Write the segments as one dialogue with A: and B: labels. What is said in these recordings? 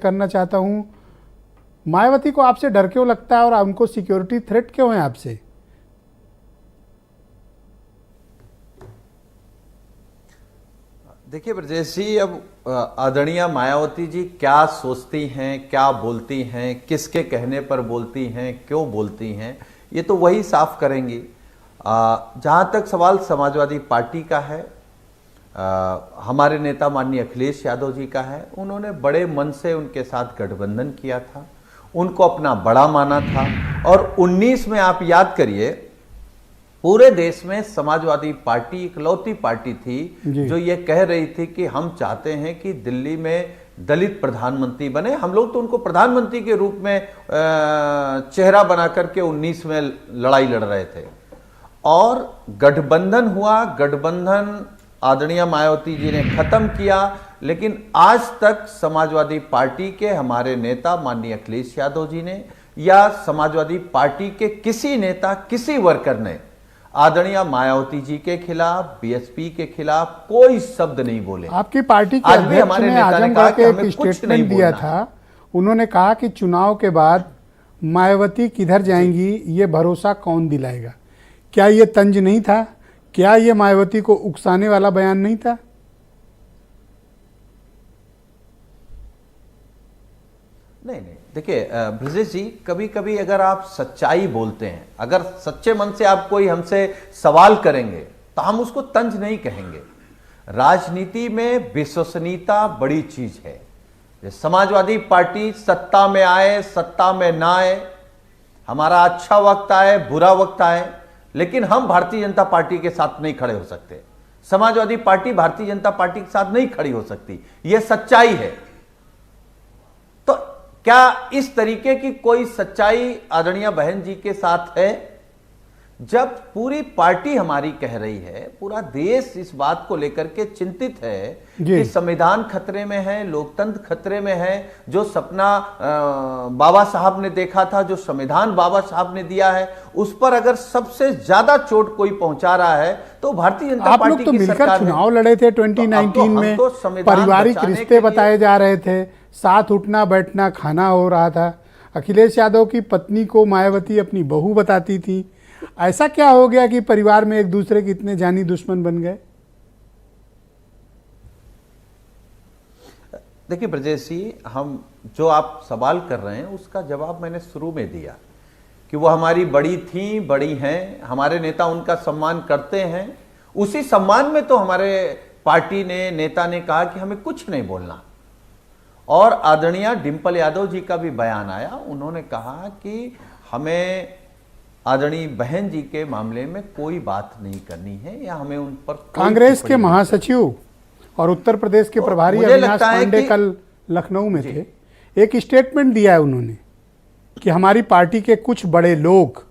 A: करना चाहता हूं, मायावती को आपसे डर क्यों लगता है और उनको सिक्योरिटी थ्रेट क्यों है आपसे?
B: देखिए ब्रजेश जी, अब आदरणीय मायावती जी क्या सोचती हैं, क्या बोलती हैं, किसके कहने पर बोलती हैं, क्यों बोलती हैं, ये तो वही साफ करेंगी। जहां तक सवाल समाजवादी पार्टी का है, हमारे नेता माननीय अखिलेश यादव जी का है, उन्होंने बड़े मन से उनके साथ गठबंधन किया था, उनको अपना बड़ा माना था। और 19 में आप याद करिए, पूरे देश में समाजवादी पार्टी इकलौती पार्टी थी जो ये कह रही थी कि हम चाहते हैं कि दिल्ली में दलित प्रधानमंत्री बने। हम लोग तो उनको प्रधानमंत्री के रूप में चेहरा बना करके 19 में लड़ाई लड़ रहे थे। और गठबंधन हुआ, गठबंधन आदरणीय मायावती जी ने खत्म किया, लेकिन आज तक समाजवादी पार्टी के हमारे नेता माननीय अखिलेश यादव जी ने या समाजवादी पार्टी के किसी नेता, किसी वर्कर ने आदरणीय मायावती जी के खिलाफ, बीएसपी के खिलाफ कोई शब्द नहीं बोले।
A: आपकी पार्टी के अध्यक्ष ने आजमगढ़ के एक स्टेटमेंट दिया था, उन्होंने कहा कि चुनाव के बाद मायावती किधर जाएंगी ये भरोसा कौन दिलाएगा। क्या ये तंज नहीं था? क्या ये मायावती को उकसाने वाला बयान नहीं था?
B: नहीं, देखिए ब्रजेश जी, कभी कभी अगर आप सच्चाई बोलते हैं, अगर सच्चे मन से आप कोई हमसे सवाल करेंगे तो हम उसको तंज नहीं कहेंगे। राजनीति में विश्वसनीयता बड़ी चीज है। समाजवादी पार्टी सत्ता में आए, सत्ता में ना आए, हमारा अच्छा वक्त आए, बुरा वक्त आए, लेकिन हम भारतीय जनता पार्टी के साथ नहीं खड़े हो सकते। समाजवादी पार्टी भारतीय जनता पार्टी के साथ नहीं खड़ी हो सकती, यह सच्चाई है। तो क्या इस तरीके की कोई सच्चाई आदरणीय बहन जी के साथ है? जब पूरी पार्टी हमारी कह रही है, पूरा देश इस बात को लेकर के चिंतित है कि संविधान खतरे में है, लोकतंत्र खतरे में है। जो सपना बाबा साहब ने देखा था, जो संविधान बाबा साहब ने दिया है, उस पर अगर सबसे ज्यादा चोट कोई पहुंचा रहा है तो भारतीय जनता पार्टी की सरकार है। आप लोग तो मिलकर
A: चुनाव लड़े थे 2019 में, पारिवारिक रिश्ते बताए जा रहे थे, साथ उठना बैठना खाना हो रहा था। अखिलेश यादव की पत्नी को मायावती अपनी बहू बताती थी। ऐसा क्या हो गया कि परिवार में एक दूसरे के इतने जानी दुश्मन बन गए?
B: देखिए ब्रजेश जी, हम जो आप सवाल कर रहे हैं उसका जवाब मैंने शुरू में दिया कि वो हमारी बड़ी थी, बड़ी हैं, हमारे नेता उनका सम्मान करते हैं। उसी सम्मान में तो हमारे पार्टी ने, नेता ने कहा कि हमें कुछ नहीं बोलना। और आदरणीय डिंपल यादव जी का भी बयान आया, उन्होंने कहा कि हमें आदरणीय बहन जी के मामले में कोई बात नहीं करनी है या हमें उन पर।
A: कांग्रेस के महासचिव और उत्तर प्रदेश के प्रभारी अविनाश पांडे कल लखनऊ में थे। एक स्टेटमेंट दिया है उन्होंने कि हमारी पार्टी के कुछ बड़े लोग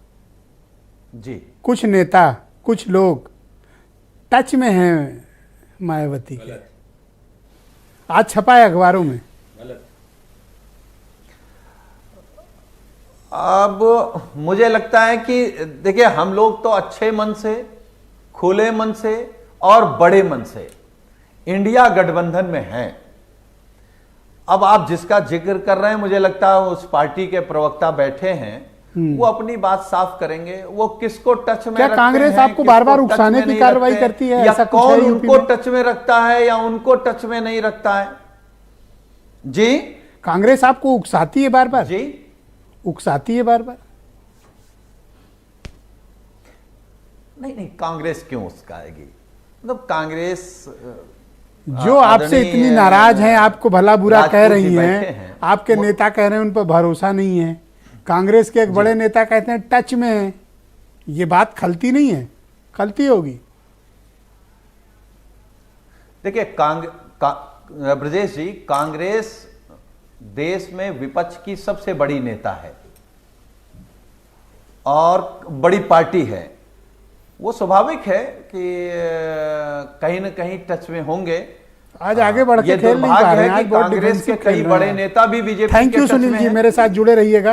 B: जी,
A: कुछ नेता, कुछ लोग टच में हैं मायावती के। आज छपा है अखबारों में।
B: अब मुझे लगता है कि देखिए, हम लोग तो अच्छे मन से, खुले मन से और बड़े मन से इंडिया गठबंधन में हैं। अब आप जिसका जिक्र कर रहे हैं, मुझे लगता है उस पार्टी के प्रवक्ता बैठे हैं, वो अपनी बात साफ करेंगे। वो किसको टच में,
A: क्या कांग्रेस आपको बार बार उकसाने की कार्रवाई करती है?
B: या कौन उनको टच में रखता है या उनको टच में नहीं रखता है? जी,
A: कांग्रेस आपको उकसाती है बार बार?
B: जी,
A: उकसाती है बार बार?
B: नहीं, कांग्रेस क्यों उकसाएगी? मतलब कांग्रेस
A: जो आपसे इतनी नाराज हैं, आपको भला बुरा कह रही हैं, आपके नेता कह रहे हैं उन पर भरोसा नहीं है, कांग्रेस के एक बड़े नेता कहते हैं टच में है, ये बात खलती नहीं है? खलती होगी।
B: देखिए ब्रजेश जी, कांग्रेस देश में विपक्ष की सबसे बड़ी नेता है और बड़ी पार्टी है। वो स्वाभाविक है कि कहीं ना कहीं टच में होंगे।
A: आज आगे बढ़ के खेल नहीं पा रहे हैं। आज
B: कांग्रेस के कई बड़े नेता भी BJP.
A: Thank you Sunil ji, मेरे साथ जुड़े रहिएगा।